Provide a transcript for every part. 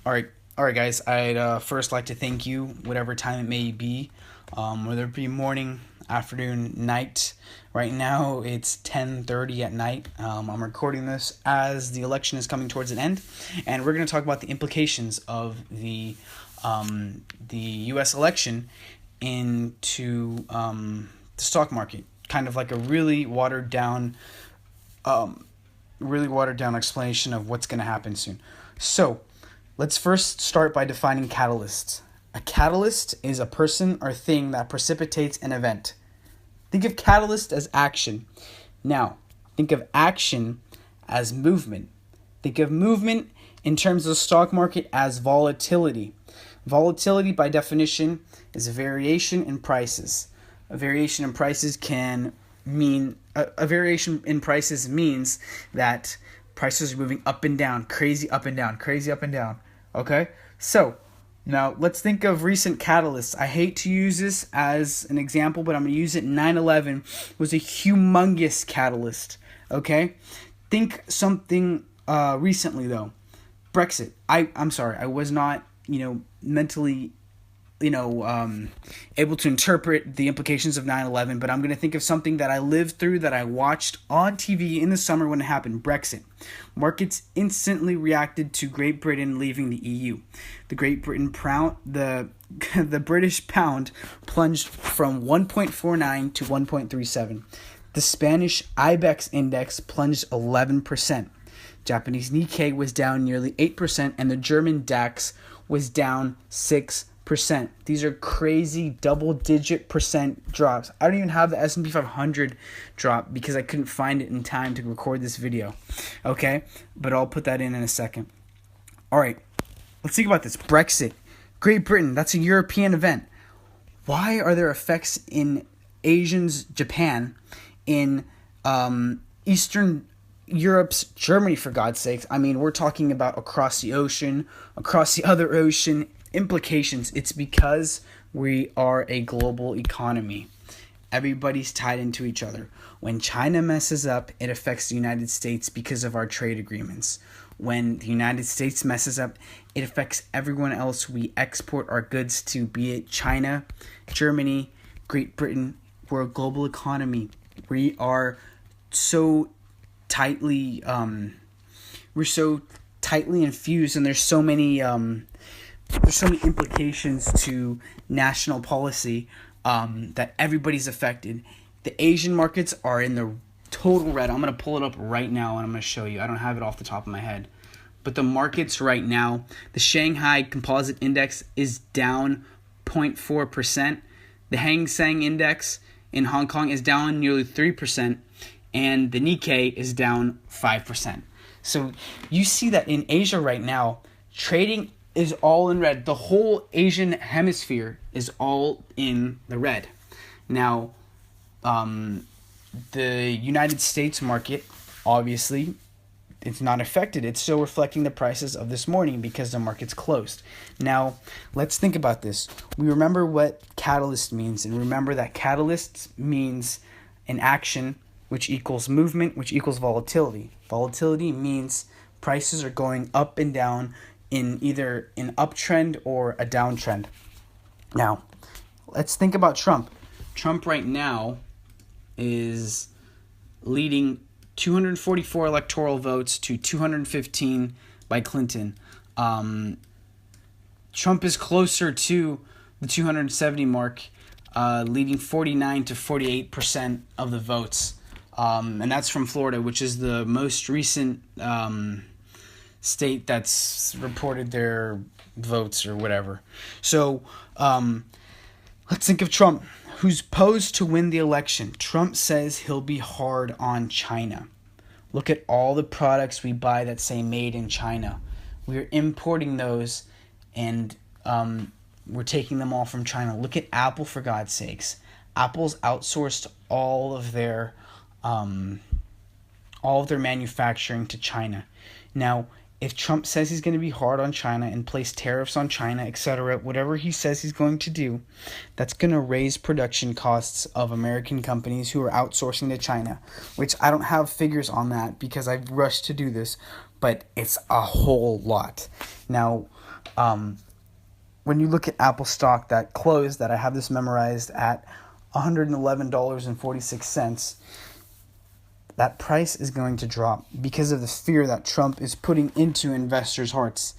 All right, guys. I'd first like to thank you, whatever time it may be, whether it be morning, afternoon, night. Right now, it's 10:30 at night. I'm recording this as the election is coming towards an end, and we're going to talk about the implications of the U.S. election into the stock market. Kind of like a really watered down explanation of what's going to happen soon. So, let's first start by defining catalysts. A catalyst is a person or thing that precipitates an event. Think of catalyst as action. Now, think of action as movement. Think of movement in terms of the stock market as volatility. Volatility, by definition, is a variation in prices. A variation in prices means that prices are moving up and down, crazy up and down, crazy up and down. Okay? So, now let's think of recent catalysts. I hate to use this as an example, but I'm going to use it. 9/11 was a humongous catalyst. Okay? Think something recently, though. Brexit. I'm sorry. I was not, mentally able to interpret the implications of 9/11, but I'm going to think of something that I lived through, that I watched on TV in the summer when it happened. Brexit. Markets instantly reacted to Great Britain leaving the EU. The British pound plunged from 1.49 to 1.37. The Spanish IBEX index plunged 11%. Japanese Nikkei was down nearly 8%, and the German DAX was down 6%. These are crazy double-digit percent drops. I don't even have the S&P 500 drop because I couldn't find it in time to record this video. Okay? But I'll put that in a second. All right. Let's think about this. Brexit. Great Britain. That's a European event. Why are there effects in Asians, Japan, in Eastern Europe's Germany, for God's sakes? I mean, we're talking about across the ocean, across the other ocean, implications. It's because we are a global economy. Everybody's tied into each other. When China messes up, it affects the United States because of our trade agreements. When the United States messes up, it affects everyone else we export our goods to, be it China, Germany, Great Britain. We're a global economy. We are so tightly infused, and there's so many implications to national policy that everybody's affected. The Asian markets are in the total red. I'm going to pull it up right now and I'm going to show you. I don't have it off the top of my head. But the markets right now, the Shanghai Composite Index is down 0.4%. The Hang Seng Index in Hong Kong is down nearly 3%. And the Nikkei is down 5%. So you see that in Asia right now, trading is all in red. The whole Asian hemisphere is all in the red. Now, the United States market, obviously, it's not affected. It's still reflecting the prices of this morning because the market's closed. Now, let's think about this. We remember what catalyst means, and remember that catalyst means an action which equals movement, which equals volatility. Volatility means prices are going up and down in either an uptrend or a downtrend. Now, let's think about Trump. Trump right now is leading 244 electoral votes to 215 by Clinton. Trump is closer to the 270 mark, leading 49 to 48% of the votes. And that's from Florida, which is the most recent state that's reported their votes or whatever. So let's think of Trump, who's posed to win the election. Trump says he'll be hard on China. Look at all the products we buy that say made in China. We're importing those, and we're taking them all from China. Look at Apple, for God's sakes. Apple's outsourced all of their manufacturing to China. Now, if Trump says he's going to be hard on China and place tariffs on China, etc., whatever he says he's going to do, that's going to raise production costs of American companies who are outsourcing to China, which I don't have figures on that because I've rushed to do this, but it's a whole lot. Now, when you look at Apple stock that closed, that I have this memorized at $111.46, that price is going to drop because of the fear that Trump is putting into investors' hearts.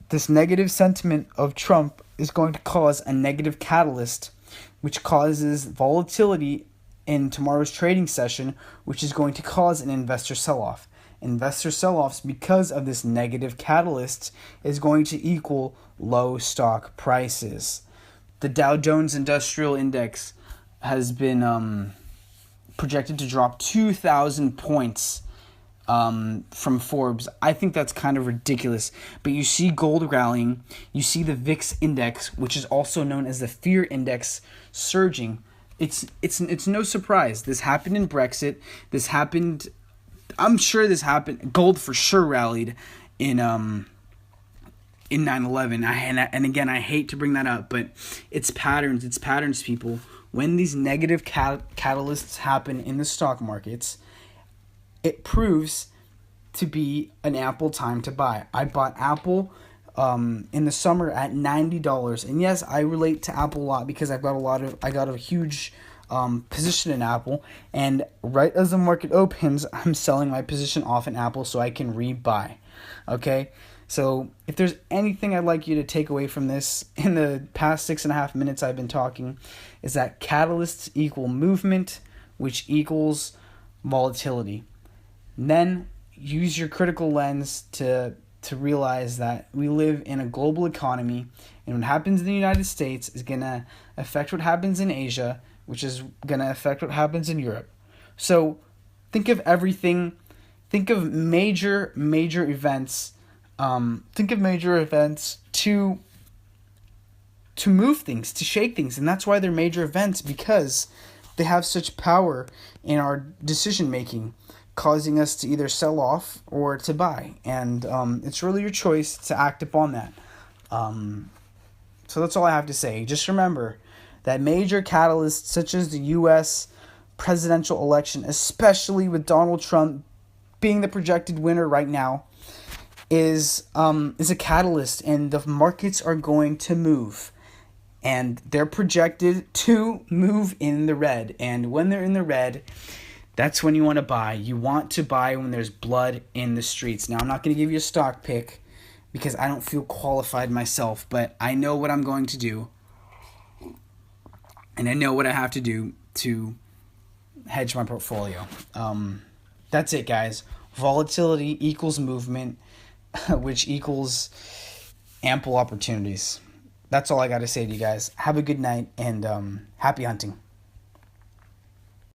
This negative sentiment of Trump is going to cause a negative catalyst, which causes volatility in tomorrow's trading session, which is going to cause an investor sell-off. Investor sell-offs, because of this negative catalyst, is going to equal low stock prices. The Dow Jones Industrial Index has been projected to drop 2,000 points from Forbes. I think that's kind of ridiculous. But you see gold rallying. You see the VIX index, which is also known as the fear index, surging. It's no surprise. This happened in Brexit. This happened. I'm sure this happened. Gold for sure rallied in 9/11. And again, I hate to bring that up, but it's patterns. It's patterns, people. When these negative catalysts happen in the stock markets, it proves to be an ample time to buy. I bought Apple in the summer at $90, and yes, I relate to Apple a lot because I got a huge position in Apple, and right as the market opens, I'm selling my position off in Apple so I can rebuy. Okay. So if there's anything I'd like you to take away from this in the past 6.5 minutes I've been talking, is that catalysts equal movement, which equals volatility. And then use your critical lens to realize that we live in a global economy, and what happens in the United States is going to affect what happens in Asia, which is going to affect what happens in Europe. So think of everything. Think of major events. Think of major events to move things, to shake things. And that's why they're major events, because they have such power in our decision making, causing us to either sell off or to buy. And it's really your choice to act upon that. So that's all I have to say. Just remember that major catalysts such as the U.S. presidential election, especially with Donald Trump being the projected winner right now, is a catalyst, and the markets are going to move, and they're projected to move in the red. And when they're in the red, that's when you want to buy. You want to buy when there's blood in the streets. Now, I'm not going to give you a stock pick because I don't feel qualified myself, but I know what I'm going to do, and I know what I have to do to hedge my portfolio. That's it, guys. Volatility equals movement, which equals ample opportunities. That's all I got to say to you guys. Have a good night, and happy hunting.